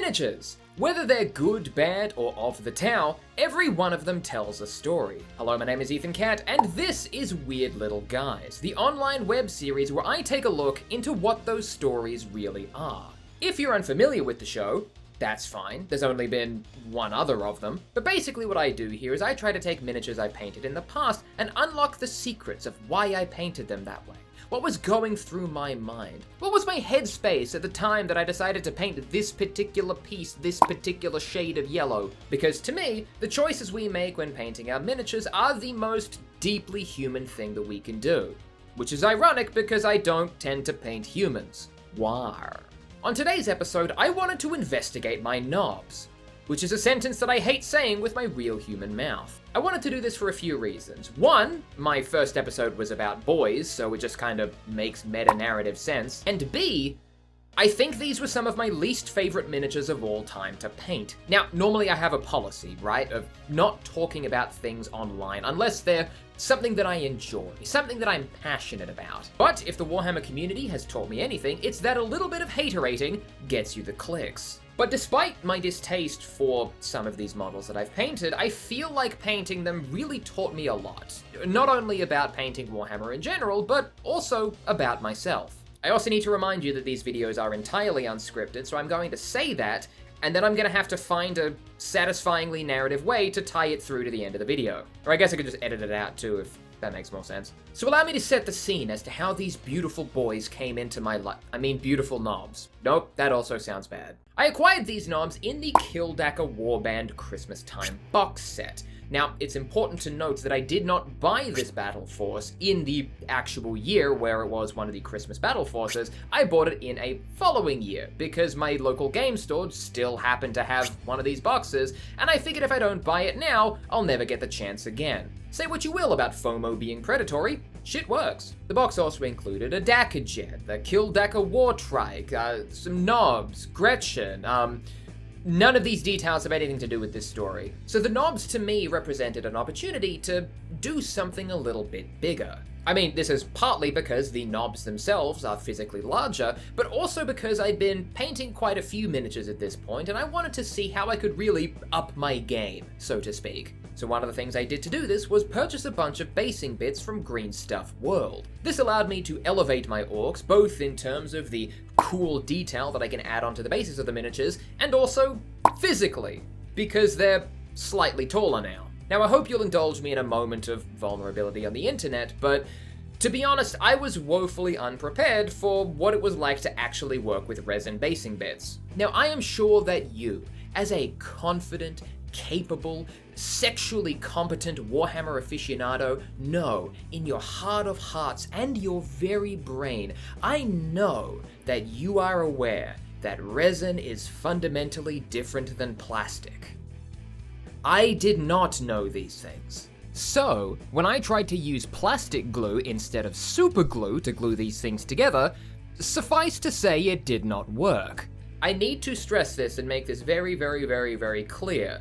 Miniatures! Whether they're good, bad, or of the towel, every one of them tells a story. Hello, my name is Ethan Cat, and this is Weird Lil Guys, the online web series where I take a look into what those stories really are. If you're unfamiliar with the show, that's fine, there's only been one other of them, but basically what I do here is I try to take miniatures I painted in the past and unlock the secrets of why I painted them that way. What was going through my mind? What was my headspace at the time that I decided to paint this particular piece, this particular shade of yellow? Because to me, the choices we make when painting our miniatures are the most deeply human thing that we can do. Which is ironic because I don't tend to paint humans. Why? On today's episode, I wanted to investigate my Nobz, which is a sentence that I hate saying with my real human mouth. I wanted to do this for a few reasons. One, my first episode was about boys, so it just kind of makes meta-narrative sense. And B, I think these were some of my least favorite miniatures of all time to paint. Now, normally I have a policy, right, of not talking about things online unless they're something that I enjoy, something that I'm passionate about. But if the Warhammer community has taught me anything, it's that a little bit of haterating gets you the clicks. But despite my distaste for some of these models that I've painted, I feel like painting them really taught me a lot. Not only about painting Warhammer in general, but also about myself. I also need to remind you that these videos are entirely unscripted, so I'm going to say that, and then I'm going to have to find a satisfyingly narrative way to tie it through to the end of the video. Or I guess I could just edit it out too, if that makes more sense. So allow me to set the scene as to how these beautiful boys came into my life. I mean beautiful Nobz. Nope, that also sounds bad. I acquired these Nobz in the Kildaka Warband Christmas Time box set. Now, it's important to note that I did not buy this battle force in the actual year where it was one of the Christmas battle forces. I bought it in a following year because my local game store still happened to have one of these boxes, and I figured if I don't buy it now, I'll never get the chance again. Say what you will about FOMO being predatory, shit works. The box also included a Dakka Jet, the Kildaka War Trike, some Nobz, Gretchen, none of these details have anything to do with this story. So the Nobz to me represented an opportunity to do something a little bit bigger. I mean, this is partly because the Nobz themselves are physically larger, but also because I'd been painting quite a few miniatures at this point, and I wanted to see how I could really up my game, so to speak. So one of the things I did to do this was purchase a bunch of basing bits from Green Stuff World. This allowed me to elevate my orcs, both in terms of the cool detail that I can add onto the bases of the miniatures, and also physically, because they're slightly taller now. Now, I hope you'll indulge me in a moment of vulnerability on the internet, but to be honest, I was woefully unprepared for what it was like to actually work with resin basing bits. Now, I am sure that you, as a confident, capable, sexually competent Warhammer aficionado, know in your heart of hearts and your very brain, I know that you are aware that resin is fundamentally different than plastic. I did not know these things. So, when I tried to use plastic glue instead of super glue to glue these things together, suffice to say it did not work. I need to stress this and make this very, very, very, very clear.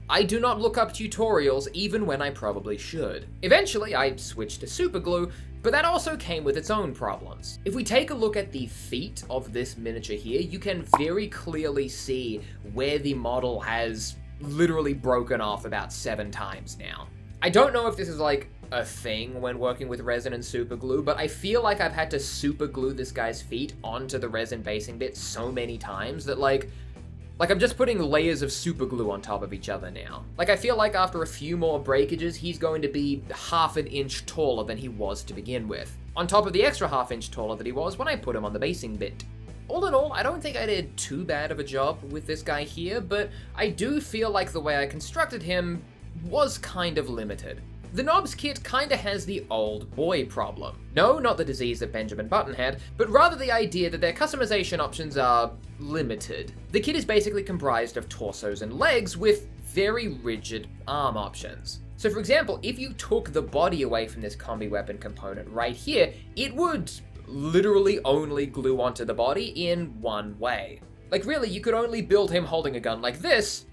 I do not look up tutorials even when I probably should. Eventually, I switched to superglue, but that also came with its own problems. If we take a look at the feet of this miniature here, you can very clearly see where the model has literally broken off about 7 times now. I don't know if this is like a thing when working with resin and superglue, but I feel like I've had to superglue this guy's feet onto the resin basing bit so many times that like I'm just putting layers of superglue on top of each other now. Like I feel like after a few more breakages, he's going to be half an inch taller than he was to begin with, on top of the extra half inch taller that he was when I put him on the basing bit. All in all, I don't think I did too bad of a job with this guy here, but I do feel like the way I constructed him was kind of limited. The Nobz kit kinda has the old boy problem. No, not the disease that Benjamin Button had, but rather the idea that their customization options are limited. The kit is basically comprised of torsos and legs with very rigid arm options. So for example, if you took the body away from this combi weapon component right here, it would literally only glue onto the body in one way. Like really, you could only build him holding a gun like this,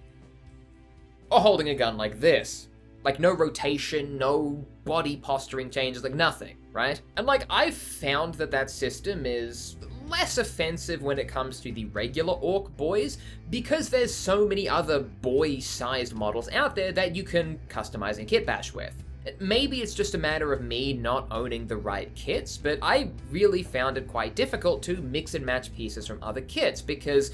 or holding a gun like this. Like no rotation, no body posturing changes, like nothing, right? And like I've found that system is less offensive when it comes to the regular Ork boys, because there's so many other boy-sized models out there that you can customize and kitbash with. Maybe it's just a matter of me not owning the right kits, but I really found it quite difficult to mix and match pieces from other kits because,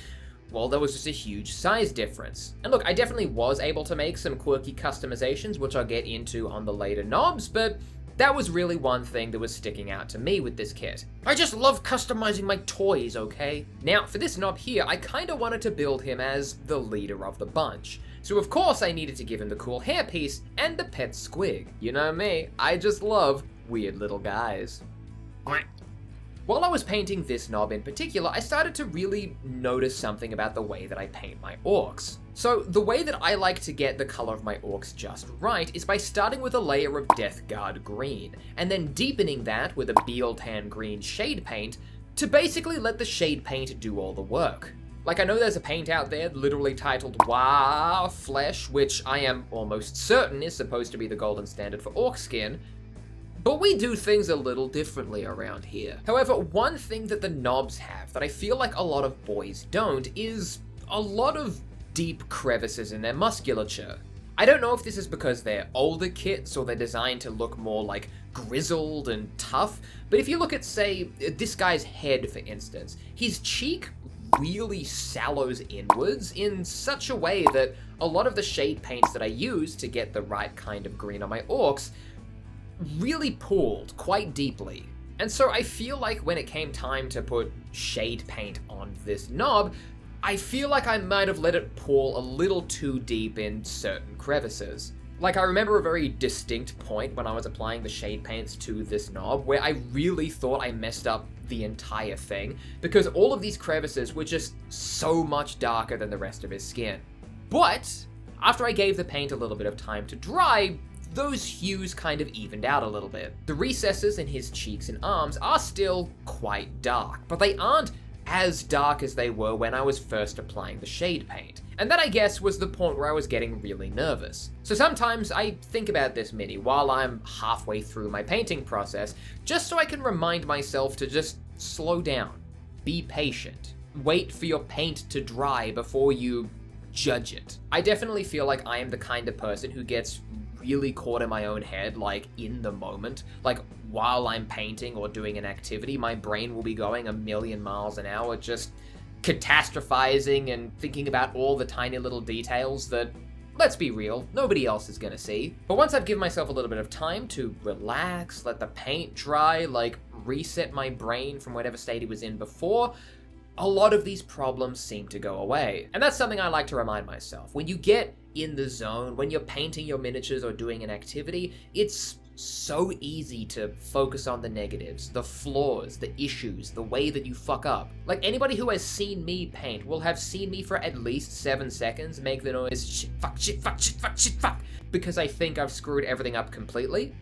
well, there was just a huge size difference. And look, I definitely was able to make some quirky customizations, which I'll get into on the later Nobz, but that was really one thing that was sticking out to me with this kit. I just love customizing my toys, okay? Now, for this Nob here, I kinda wanted to build him as the leader of the bunch. So of course I needed to give him the cool hairpiece and the pet squig. You know me, I just love weird little guys. While I was painting this Nob in particular, I started to really notice something about the way that I paint my orcs. So the way that I like to get the color of my orcs just right is by starting with a layer of Death Guard green, and then deepening that with a Beal Tan green shade paint to basically let the shade paint do all the work. Like, I know there's a paint out there literally titled Wah Flesh, which I am almost certain is supposed to be the golden standard for orc skin, but we do things a little differently around here. However, one thing that the Nobz have that I feel like a lot of boys don't is a lot of deep crevices in their musculature. I don't know if this is because they're older kits or they're designed to look more like grizzled and tough, but if you look at, say, this guy's head, for instance, his cheek really sallows inwards in such a way that a lot of the shade paints that I use to get the right kind of green on my orcs really pulled quite deeply. And so I feel like when it came time to put shade paint on this Nob, I feel like I might have let it pull a little too deep in certain crevices. Like, I remember a very distinct point when I was applying the shade paints to this Nob where I really thought I messed up the entire thing because all of these crevices were just so much darker than the rest of his skin. But after I gave the paint a little bit of time to dry, those hues kind of evened out a little bit. The recesses in his cheeks and arms are still quite dark, but they aren't as dark as they were when I was first applying the shade paint. And that, I guess, was the point where I was getting really nervous. So sometimes I think about this mini while I'm halfway through my painting process, just so I can remind myself to just slow down, be patient, wait for your paint to dry before you judge it. I definitely feel like I am the kind of person who gets really caught in my own head, like in the moment. Like while I'm painting or doing an activity, my brain will be going a million miles an hour, just catastrophizing and thinking about all the tiny little details that, let's be real, nobody else is gonna see. But once I've given myself a little bit of time to relax, let the paint dry, like reset my brain from whatever state it was in before, a lot of these problems seem to go away. And that's something I like to remind myself. When you get in the zone, when you're painting your miniatures or doing an activity, it's so easy to focus on the negatives, the flaws, the issues, the way that you fuck up. Like, anybody who has seen me paint will have seen me for at least 7 seconds make the noise shit, fuck, shit, fuck, shit, fuck, shit, fuck, because I think I've screwed everything up completely.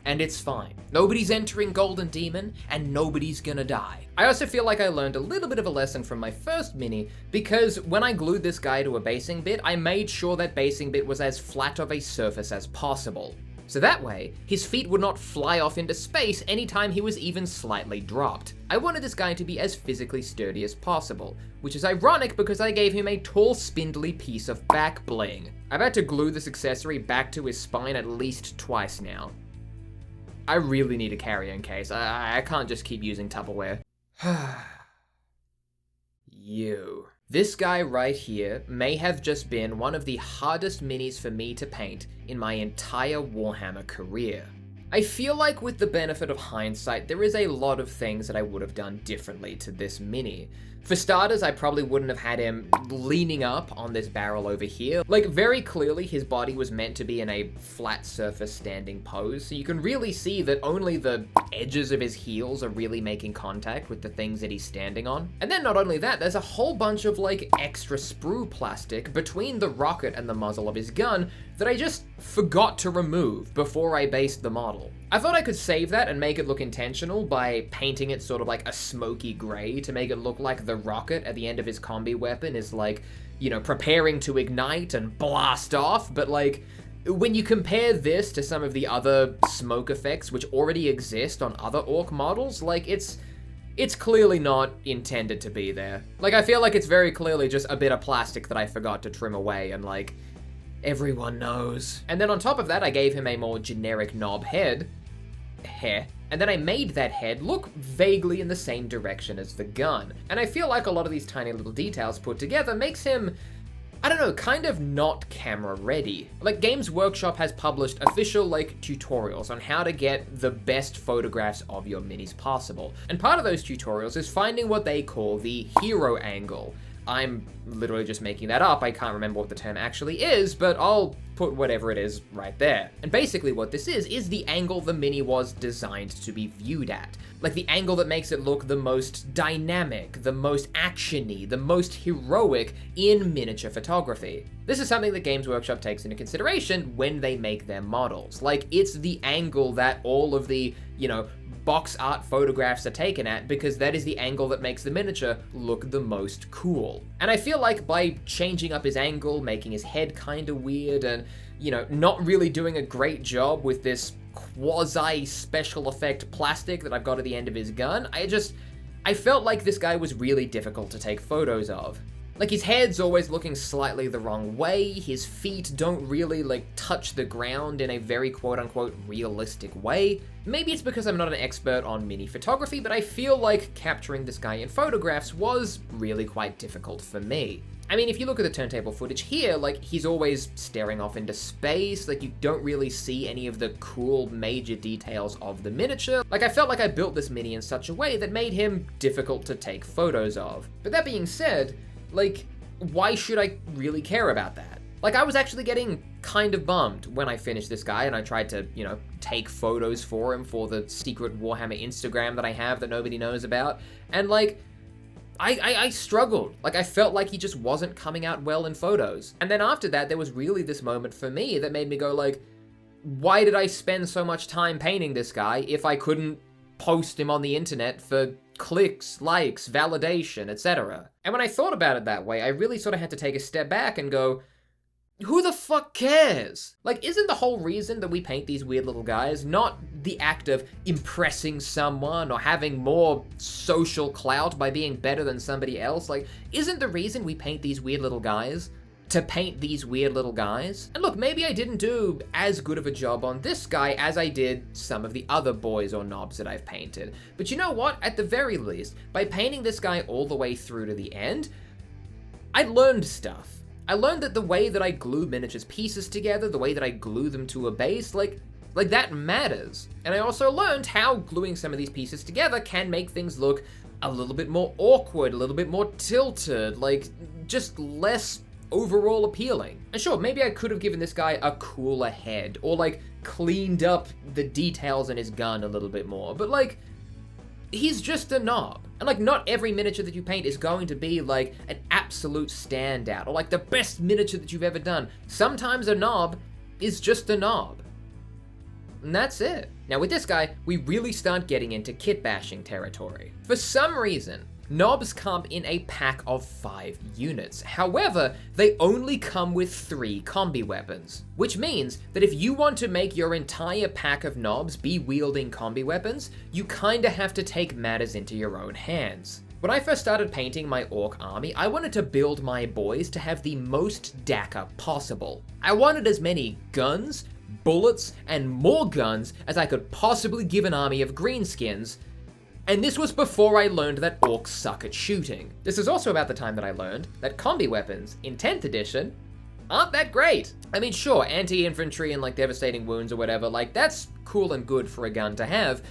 And it's fine. Nobody's entering Golden Demon, and nobody's gonna die. I also feel like I learned a little bit of a lesson from my first mini, because when I glued this guy to a basing bit, I made sure that basing bit was as flat of a surface as possible. So that way, his feet would not fly off into space anytime he was even slightly dropped. I wanted this guy to be as physically sturdy as possible, which is ironic because I gave him a tall, spindly piece of back bling. I've had to glue this accessory back to his spine at least twice now. I really need a carry-on case. I can't just keep using Tupperware. You. This guy right here may have just been one of the hardest minis for me to paint in my entire Warhammer career. I feel like with the benefit of hindsight, there is a lot of things that I would have done differently to this mini. For starters, I probably wouldn't have had him leaning up on this barrel over here. Like, very clearly his body was meant to be in a flat surface standing pose, so you can really see that only the edges of his heels are really making contact with the things that he's standing on. And then not only that, there's a whole bunch of like extra sprue plastic between the rocket and the muzzle of his gun that I just forgot to remove before I based the model. I thought I could save that and make it look intentional by painting it sort of like a smoky gray to make it look like the rocket at the end of his combi weapon is like, you know, preparing to ignite and blast off, but like, when you compare this to some of the other smoke effects which already exist on other Ork models, like it's it's clearly not intended to be there. Like, I feel like it's very clearly just a bit of plastic that I forgot to trim away, and like, everyone knows. And then on top of that, I gave him a more generic knob head, and then I made that head look vaguely in the same direction as the gun. And I feel like a lot of these tiny little details put together makes him, I don't know, kind of not camera ready. Like, Games Workshop has published official, like, tutorials on how to get the best photographs of your minis possible. And part of those tutorials is finding what they call the hero angle. I'm literally just making that up, I can't remember what the term actually is, but I'll put whatever it is right there. And basically what this is the angle the mini was designed to be viewed at. Like, the angle that makes it look the most dynamic, the most action-y, the most heroic in miniature photography. This is something that Games Workshop takes into consideration when they make their models. Like, it's the angle that all of the, you know, box art photographs are taken at, because that is the angle that makes the miniature look the most cool. And I feel like by changing up his angle, making his head kinda weird, and, you know, not really doing a great job with this quasi-special effect plastic that I've got at the end of his gun, I felt like this guy was really difficult to take photos of. Like, his head's always looking slightly the wrong way, his feet don't really, like, touch the ground in a very quote-unquote realistic way. Maybe it's because I'm not an expert on mini photography, but I feel like capturing this guy in photographs was really quite difficult for me. I mean, if you look at the turntable footage here, like, he's always staring off into space, like, you don't really see any of the cool major details of the miniature. Like, I felt like I built this mini in such a way that made him difficult to take photos of. But that being said, like, why should I really care about that? Like, I was actually getting kind of bummed when I finished this guy and I tried to, you know, take photos for him for the secret Warhammer Instagram that I have that nobody knows about. And, like, I struggled. Like, I felt like he just wasn't coming out well in photos. And then after that, there was really this moment for me that made me go, like, why did I spend so much time painting this guy if I couldn't post him on the internet for clicks, likes, validation, etc.? And when I thought about it that way, I really sort of had to take a step back and go, who the fuck cares? Like, isn't the whole reason that we paint these weird little guys not the act of impressing someone or having more social clout by being better than somebody else? Like, isn't the reason we paint these weird little guys to paint these weird little guys? And look, maybe I didn't do as good of a job on this guy as I did some of the other boys or knobs that I've painted. But you know what? At the very least, by painting this guy all the way through to the end, I learned stuff. I learned that the way that I glue miniatures pieces together, the way that I glue them to a base, like that matters. And I also learned how gluing some of these pieces together can make things look a little bit more awkward, a little bit more tilted, like, just less overall appealing. And sure, maybe I could have given this guy a cooler head, or, like, cleaned up the details in his gun a little bit more, but, like, he's just a knob. And, like, not every miniature that you paint is going to be, like, an absolute standout, or, like, the best miniature that you've ever done. Sometimes a knob is just a knob. And that's it. Now, with this guy, we really start getting into kitbashing territory. For some reason, Nobz come in a pack of 5 units. However, they only come with 3 combi weapons, which means that if you want to make your entire pack of Nobz be wielding combi weapons, you kinda have to take matters into your own hands. When I first started painting my Ork army, I wanted to build my boys to have the most DACA possible. I wanted as many guns, bullets, and more guns as I could possibly give an army of greenskins. And this was before I learned that orcs suck at shooting. This is also about the time that I learned that combi weapons in 10th edition aren't that great. I mean, sure, anti-infantry and, like, devastating wounds or whatever, like, that's cool and good for a gun to have.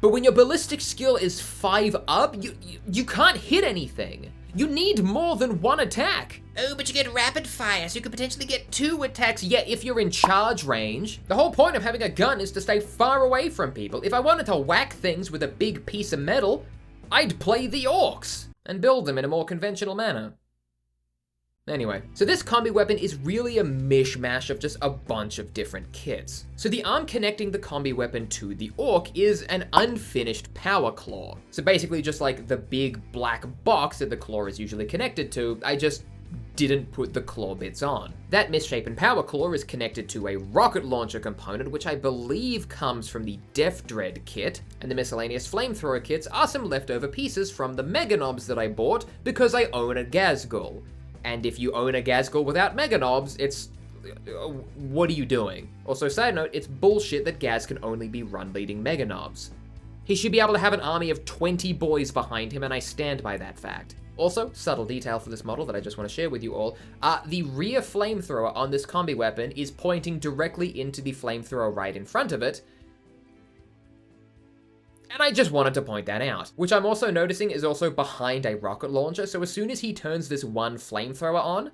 But when your ballistic skill is 5 up, you can't hit anything. You need more than 1 attack. Oh, but you get rapid fire, so you could potentially get 2 attacks. Yeah, if you're in charge range. The whole point of having a gun is to stay far away from people. If I wanted to whack things with a big piece of metal, I'd play the orcs and build them in a more conventional manner. Anyway, so this combi weapon is really a mishmash of just a bunch of different kits. So the arm connecting the combi weapon to the orc is an unfinished power claw. So basically just like the big black box that the claw is usually connected to, I just didn't put the claw bits on. That misshapen power claw is connected to a rocket launcher component, which I believe comes from the Def Dread kit, and the miscellaneous flamethrower kits are some leftover pieces from the Mega Nobz that I bought because I own a Gazgul. And if you own a Gazgul without Mega Nobz, it's... what are you doing? Also, side note, it's bullshit that Gaz can only be run leading Mega Nobz. He should be able to have an army of 20 boys behind him, and I stand by that fact. Also, subtle detail for this model that I just want to share with you all, the rear flamethrower on this combi weapon is pointing directly into the flamethrower right in front of it, and I just wanted to point that out. Which I'm also noticing is also behind a rocket launcher, so as soon as he turns this one flamethrower on,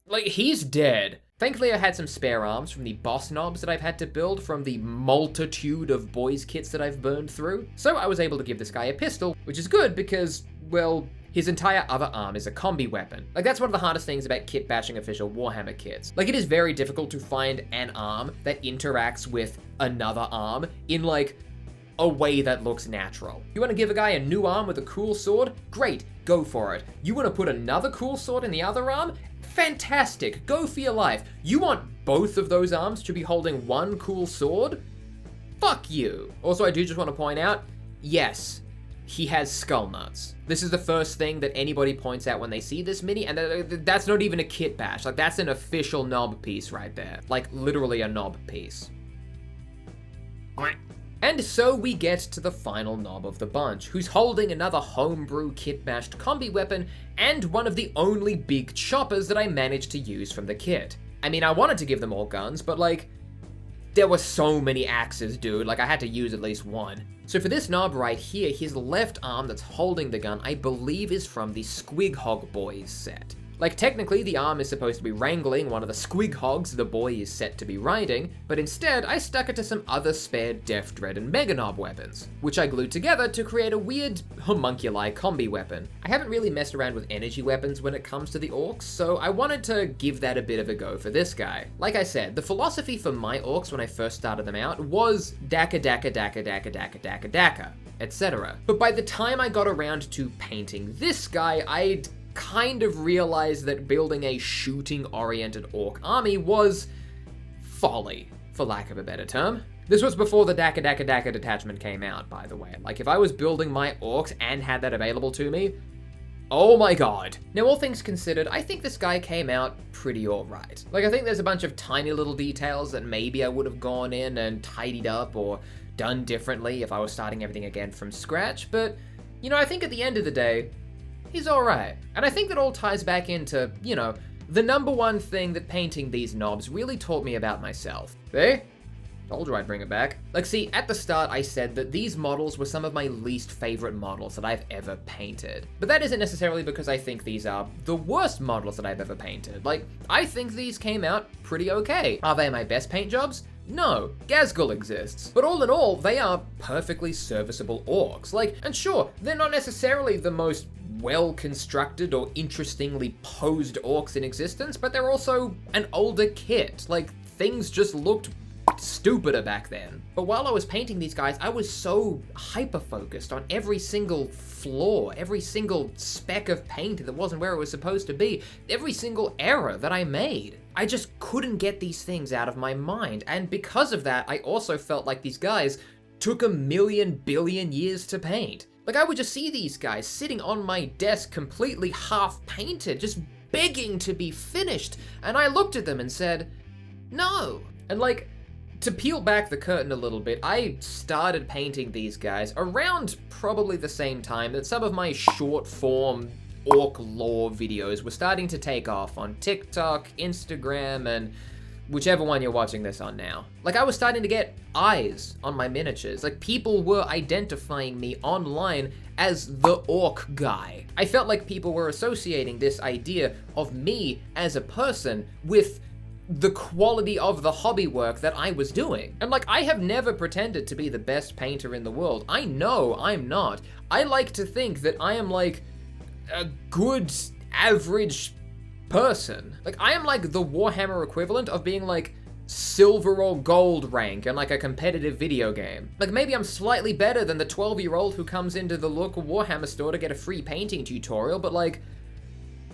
like, he's dead. Thankfully, I had some spare arms from the boss Nobz that I've had to build from the multitude of boys kits that I've burned through. So I was able to give this guy a pistol, which is good because, well, his entire other arm is a combi weapon. Like, that's one of the hardest things about Kitbashing official Warhammer kits. Like, it is very difficult to find an arm that interacts with another arm in, like, a way that looks natural. You want to give a guy a new arm with a cool sword? Great, go for it. You want to put another cool sword in the other arm? Fantastic, go for your life. You want both of those arms to be holding one cool sword? Fuck you. Also, I do just want to point out, yes, he has skull nuts. This is the first thing that anybody points out when they see this mini, and that's not even a kit bash. Like, that's an official knob piece right there. Like, literally a knob piece. And so we get to the final knob of the bunch, who's holding another homebrew kit-bashed combi weapon and one of the only big choppers that I managed to use from the kit. I mean, I wanted to give them all guns, but like, there were so many axes, dude, like I had to use at least one. So for this knob right here, his left arm that's holding the gun, I believe is from the Squig Hog Boys set. Like, technically, the arm is supposed to be wrangling one of the squig hogs the boy is set to be riding, but instead, I stuck it to some other spare Def Dread and Mega Nob weapons, which I glued together to create a weird homunculi combi weapon. I haven't really messed around with energy weapons when it comes to the orcs, so I wanted to give that a bit of a go for this guy. Like I said, the philosophy for my orcs when I first started them out was daka daka daka daka daka daka daka, etc. But by the time I got around to painting this guy, I'd kind of realized that building a shooting-oriented orc army was folly, for lack of a better term. This was before the Daka Daka Daka detachment came out, by the way. Like, if I was building my orcs and had that available to me, oh my god. Now, all things considered, I think this guy came out pretty alright. Like, I think there's a bunch of tiny little details that maybe I would have gone in and tidied up or done differently if I was starting everything again from scratch, but, you know, I think at the end of the day, he's alright. And I think that all ties back into, you know, the number one thing that painting these knobs really taught me about myself. See? Told you I'd bring it back. Like, see, at the start I said that these models were some of my least favorite models that I've ever painted. But that isn't necessarily because I think these are the worst models that I've ever painted. Like, I think these came out pretty okay. Are they my best paint jobs? No, Gazgul exists. But all in all, they are perfectly serviceable orcs. Like, and sure, they're not necessarily the most well-constructed or interestingly posed orcs in existence, but they're also an older kit. Like, things just looked stupider back then. But while I was painting these guys, I was so hyper-focused on every single flaw, every single speck of paint that wasn't where it was supposed to be, every single error that I made. I just couldn't get these things out of my mind, and because of that, I also felt like these guys took a million billion years to paint. Like, I would just see these guys sitting on my desk completely half-painted, just begging to be finished, and I looked at them and said, no. And like, to peel back the curtain a little bit, I started painting these guys around probably the same time that some of my short-form orc lore videos were starting to take off on TikTok, Instagram, and whichever one you're watching this on now. Like, I was starting to get eyes on my miniatures. Like, people were identifying me online as the orc guy. I felt like people were associating this idea of me as a person with the quality of the hobby work that I was doing. And like, I have never pretended to be the best painter in the world. I know I'm not. I like to think that I am like a good average person. Like, I am like the Warhammer equivalent of being like silver or gold rank in like a competitive video game. Like, maybe I'm slightly better than the 12-year-old who comes into the local Warhammer store to get a free painting tutorial, but like,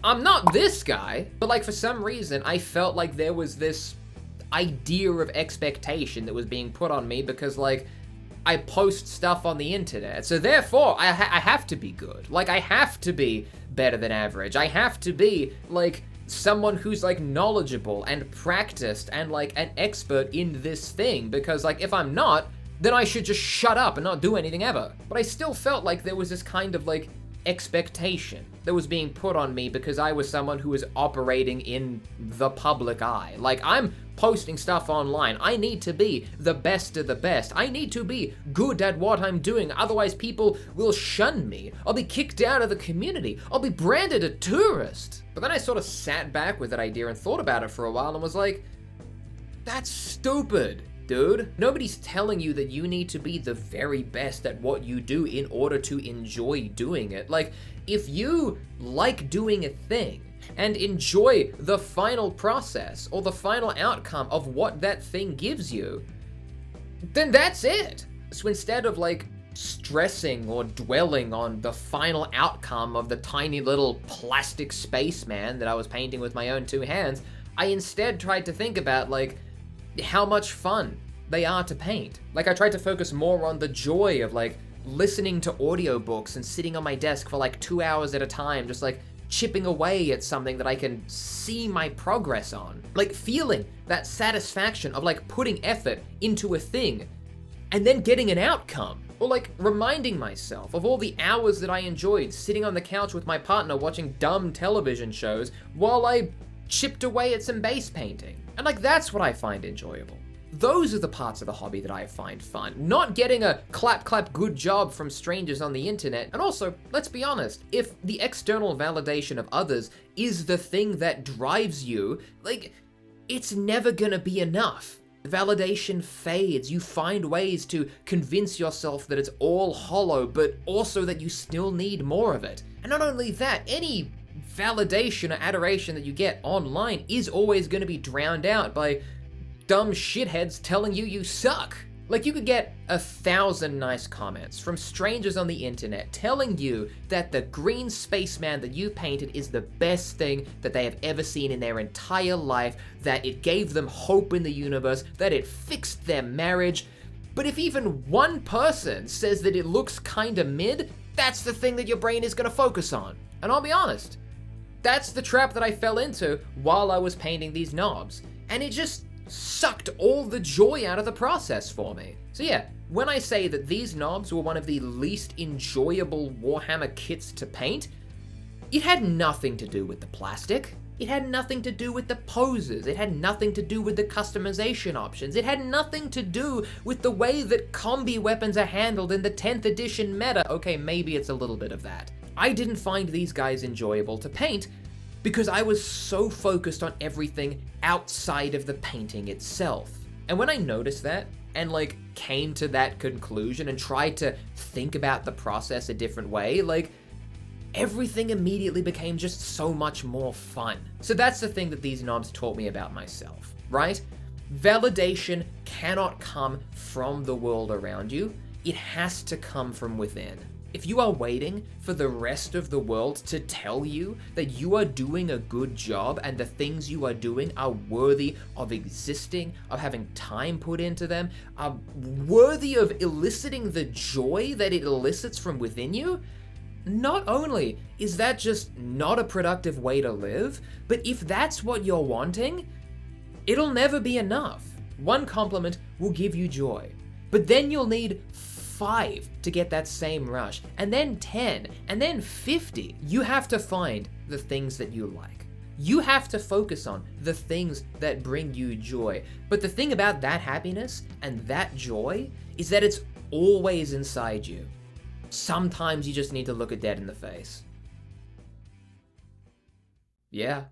I'm not this guy, but like for some reason, I felt like there was this idea of expectation that was being put on me because like I post stuff on the internet. So therefore, I have to be good. Like I have to be better than average. I have to be like someone who's like knowledgeable and practiced and like an expert in this thing, because like if I'm not, then I should just shut up and not do anything ever. But I still felt like there was this kind of like expectation that was being put on me because I was someone who was operating in the public eye. Like I'm posting stuff online. I need to be the best of the best. I need to be good at what I'm doing. Otherwise people will shun me. I'll be kicked out of the community. I'll be branded a tourist. But then I sort of sat back with that idea and thought about it for a while and was like, that's stupid. Dude, nobody's telling you that you need to be the very best at what you do in order to enjoy doing it. Like, if you like doing a thing and enjoy the final process or the final outcome of what that thing gives you, then that's it. So instead of like stressing or dwelling on the final outcome of the tiny little plastic spaceman that I was painting with my own two hands, I instead tried to think about like, how much fun they are to paint. Like I tried to focus more on the joy of like listening to audiobooks and sitting on my desk for like 2 hours at a time, just like chipping away at something that I can see my progress on. Like feeling that satisfaction of like putting effort into a thing and then getting an outcome. Or like reminding myself of all the hours that I enjoyed sitting on the couch with my partner watching dumb television shows while I chipped away at some base painting. And like that's what I find enjoyable. Those are the parts of the hobby that I find fun. Not getting a clap clap good job from strangers on the internet. And also, let's be honest, if the external validation of others is the thing that drives you, like it's never gonna be enough. Validation fades. You find ways to convince yourself that it's all hollow, but also that you still need more of it. And not only that, any validation or adoration that you get online is always going to be drowned out by dumb shitheads telling you you suck. Like you could get 1,000 nice comments from strangers on the internet telling you that the green spaceman that you painted is the best thing that they have ever seen in their entire life, that it gave them hope in the universe, that it fixed their marriage. But if even one person says that it looks kinda mid, that's the thing that your brain is gonna focus on. And I'll be honest, that's the trap that I fell into while I was painting these knobs. And it just sucked all the joy out of the process for me. So yeah, when I say that these knobs were one of the least enjoyable Warhammer kits to paint, it had nothing to do with the plastic. It had nothing to do with the poses. It had nothing to do with the customization options. It had nothing to do with the way that combi weapons are handled in the 10th edition meta. Okay, maybe it's a little bit of that. I didn't find these guys enjoyable to paint because I was so focused on everything outside of the painting itself. And when I noticed that and like came to that conclusion and tried to think about the process a different way, like everything immediately became just so much more fun. So that's the thing that these knobs taught me about myself, right? Validation cannot come from the world around you. It has to come from within. If you are waiting for the rest of the world to tell you that you are doing a good job and the things you are doing are worthy of existing, of having time put into them, are worthy of eliciting the joy that it elicits from within you, not only is that just not a productive way to live, but if that's what you're wanting, it'll never be enough. One compliment will give you joy, but then you'll need 5 to get that same rush, and then 10, and then 50. You have to find the things that you like. You have to focus on the things that bring you joy. But the thing about that happiness and that joy is that it's always inside you. Sometimes you just need to look it dead in the face. Yeah.